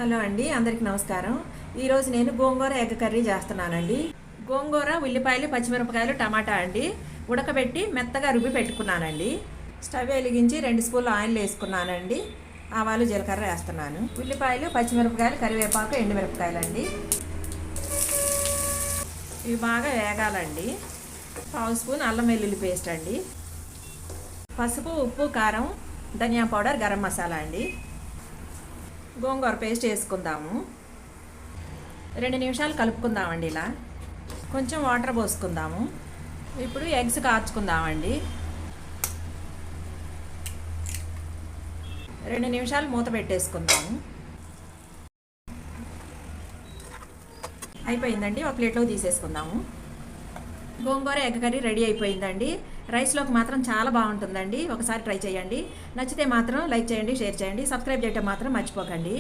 Hello అండి, అందరికీ నమస్కారం. ఈరోజు నేను గోంగూర ఎగ్ కర్రీ చేస్తున్నానండి. గోంగూర, ఉల్లిపాయలు, పచ్చిమిరపకాయలు, టమాటా అండి ఉడకబెట్టి మెత్తగా రుబ్బి పెట్టుకున్నానండి. స్టవ్ వెలిగించి 2 స్పూన్లు ఆయిల్ వేసుకున్నానండి. ఆవాలు, జీలకర్ర వేస్తున్నాను. ఉల్లిపాయలు, పచ్చిమిరపకాయలు, కరివేపాకు, ఎండుమిరపకాయలు అండి. ఇవి బాగా వేగాలండి. 1/2 స్పూన్ అల్లం వెల్లుల్లి పేస్ట్ అండి. పసుపు, ఉప్పు, కారం, ధనియా పౌడర్, గరం మసాలా అండి. గోంగూర పేస్ట్ వేసుకుందాము. 2 నిమిషాలు కలుపుకుందామండి. ఇలా కొంచెం వాటర్ పోసుకుందాము. ఇప్పుడు ఎగ్స్ కాచుకుందామండి. 2 నిమిషాలు మూత పెట్టేసుకుందాము. అయిపోయిందండి. ఒక ప్లేట్లో తీసేసుకుందాము. గోంగూర ఎగ్ కర్రీ రెడీ అయిపోయిందండి. రైస్లోకి మాత్రం చాలా బాగుంటుందండి. ఒకసారి ట్రై చేయండి. నచ్చితే మాత్రం లైక్ చేయండి, షేర్ చేయండి, సబ్స్క్రైబ్ చేయడం మాత్రం మర్చిపోకండి.